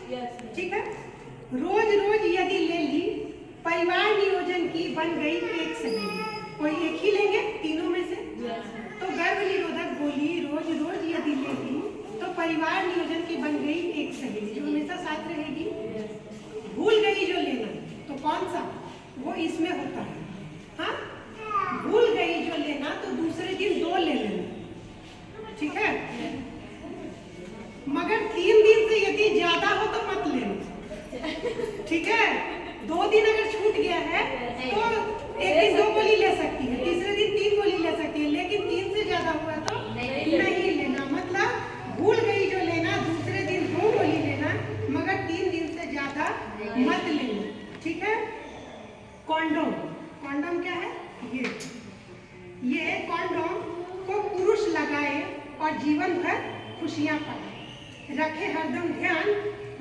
ठीक है। रोज रोज यदि ले ली, परिवार नियोजन की बन गई एक सहेली। कोई एक ही लेंगे तीनों में से। तो गर्भ निरोधक गोली रोज रोज यदि ले ली तो परिवार नियोजन की बन गई एक सहेली, जो हमेशा साथ रहेगी। भूल गई जो लेना, तो कौन सा, वो इसमें होता है। हाँ, भूल गई जो लेना तो दूसरे दिन 2 ले लेना, ठीक है। मगर 3 दिन से यदि ज्यादा हो तो मत लेना, ठीक है। 2 दिन अगर छूट गया है तो एक दिन 2 गोली ले सकती है, तीसरे दिन 3 गोली ले सकती है, लेकिन 3 से ज्यादा हुआ तो नहीं लेना। मतलब भूल गई जो लेना, दूसरे दिन 2 गोली लेना, मगर 3 दिन से ज्यादा मत लेना, ठीक है। कॉन्डोम, कॉन्डोम क्या है, ये कॉन्डोम को पुरुष लगाए और जीवन भर खुशियां पाए, रखे हरदम ध्यान,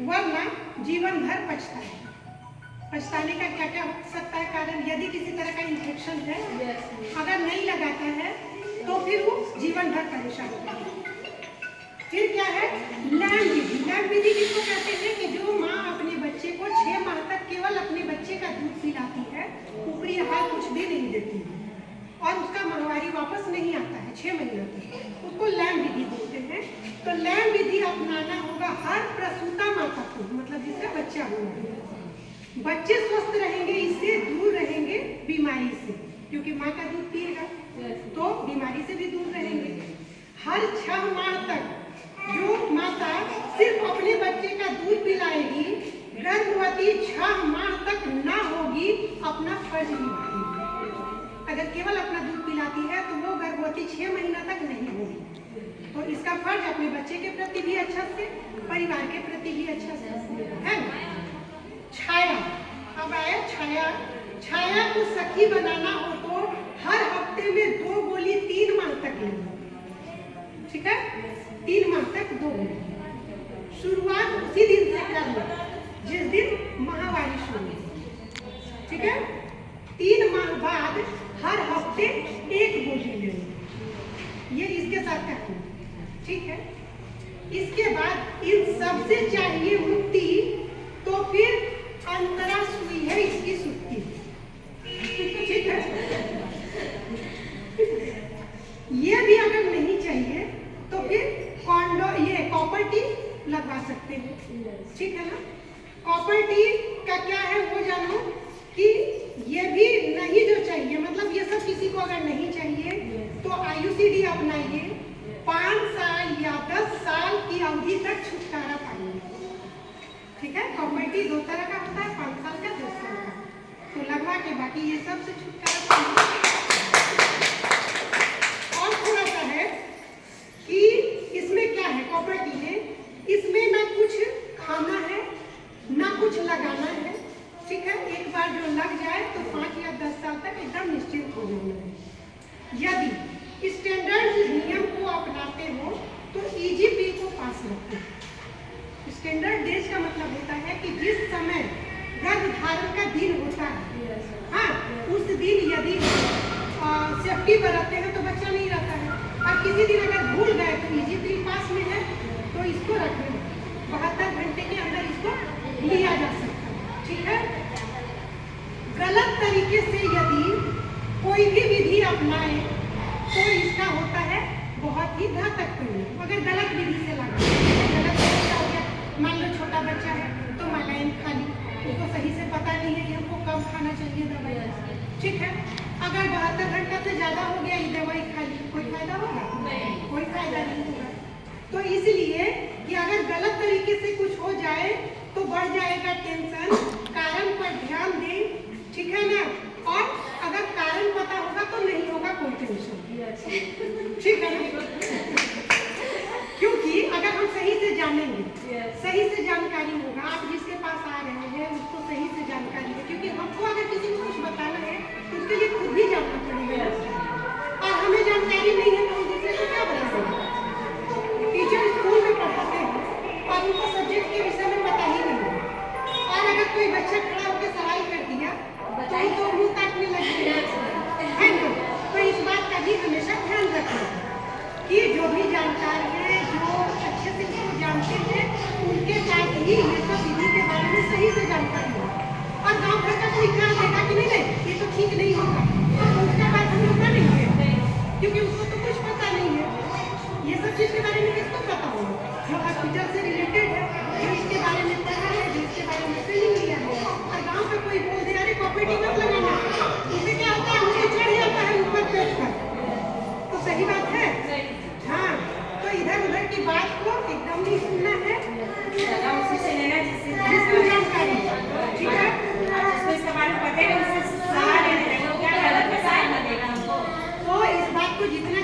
वरना जीवन भर पछताए। पछताने का क्या क्या हो सकता है कारण, यदि किसी तरह का इन्फेक्शन है, अगर नहीं लगाता है तो फिर वो जीवन भर परेशान होता है। फिर क्या है, लैंग विधि। लैंग विधि किसको कहते हैं कि जो माँ अपने बच्चे को 6 माह तक केवल अपने बच्चे का दूध पिलाती है, ऊपरी आहार कुछ भी नहीं देती है, और उसका माहवारी वापस नहीं आता है 6 महीने तक, उसको लैंग विधि बोलते हैं। तो लैंग विधि अपनाना होगा हर प्रसूता माता को, मतलब जिसका बच्चा हुआ। बच्चे स्वस्थ रहेंगे, इससे दूर रहेंगे बीमारी से, क्योंकि माँ का दूध पिएगा तो बीमारी से भी दूर रहेंगे। हर 6 माह तक जो माता सिर्फ अपने बच्चे का दूध पिलाएगी, गर्भवती 6 माह तक ना होगी अपना फर्ज निभाएगी। अगर केवल अपना दूध पिलाती है तो वो गर्भवती 6 महीना तक नहीं होगी। तो इसका फर्ज अपने बच्चे के प्रति भी अच्छा से, परिवार के प्रति भी अच्छा से है ना। छाया, अब आया छाया। छाया को सखी बनाना हो तो हर हफ्ते में 2 गोली 3 माह तक लेना, ठीक है। 3 माह तक 2 गोली। शुरुआत उसी दिन से करना जिस दिन माहवारी शुरू हो, ठीक है। 3 माह बाद हर हफ्ते 1 गोली लेना, ये इसके साथ करना, ठीक है। इसके बाद इन सबसे चाहिए मुक्ति, तो फिर अंतरा सुई है इसकी सुक्ति, ठीक है। ये भी अगर नहीं चाहिए तो फिर ये कॉपर टी लगवा सकते हैं, ठीक है ना। कॉपर टी का क्या है वो जानो कि ये भी नहीं जो चाहिए, मतलब ये सब किसी को अगर नहीं चाहिए तो आयुसीडी अपनाइए। 5 साल या 10 साल की अवधि तक छुटकारा पाइए, ठीक है। कॉपर टी 2 तरह का होता है, 5 साल का, 10 साल का, तो लगवा के बाकी ये सब से छुटकारा पाइए। और थोड़ा सा है कि इसमें क्या है, कॉपर टी में इसमें ना कुछ खाना है ना कुछ लगाना है, ठीक है। एक बार जो लग जाए तो 5 या 10 साल तक एकदम निश्चिंत हो जाना है। यदि स्टैंडर्ड नियम को अपनाते हो तो ईजीपी को पास रखो। स्टैंडर्ड डेज का मतलब होता है कि जिस समय गर्भधारण का दिन होता है, हाँ, उस दिन यदि सेफ्टी बरतते हैं तो बच्चा नहीं रहता है, और किसी दिन अगर भूल गए तो ईजीपी पास में है तो इसको रखना, 72 घंटे के अंदर इसको लिया जा सकता है, ठीक है। गलत तरीके से यदि कोई भी विधि अपनाए तो इसका होता है बहुत ही घातक परिणाम। अगर गलत विधि से लगा, गलत तरीका हो गया, मान लो छोटा बच्चा है तो मालाइन खा ली, उसको सही से पता नहीं है कि हमको कब खाना चाहिए दवाई, ठीक है। अगर 72 घंटा से ज्यादा हो गया ये दवाई खा ली, कोई फायदा होगा? कोई फायदा नहीं होगा। तो इसलिए कि अगर गलत तरीके से कुछ हो जाए तो बढ़ जाएगा टेंशन, कारण पर ध्यान दें, ठीक है ना। और अगर कारण पता होगा तो नहीं होगा कोई टेंशन, ठीक है ना। क्योंकि अगर हम सही से जानेंगे, सही से जानकारी होगा, आप जिसके पास आ रहे हैं उसको सही से जानकारी है, क्योंकि हमको अगर किसी को कुछ बताना है तो उसके लिए खुद भी जानना पड़ेगा, और हमें जानकारी नहीं है तो दूसरे को क्या बताएंगे। टीचर स्कूल में पढ़ाते हैं और उनको सब्जेक्ट के विषय में पता ही नहीं है, और अगर कोई बच्चा खड़ा होकर सवाल कर दिया तो मुँह ताकने लगे, है ना। तो इस बात का भी हमेशा ध्यान रखना कि जो भी जानकार है, जो अच्छे से इसको जानते हैं, उनके साथ ही ये सब आपको जितना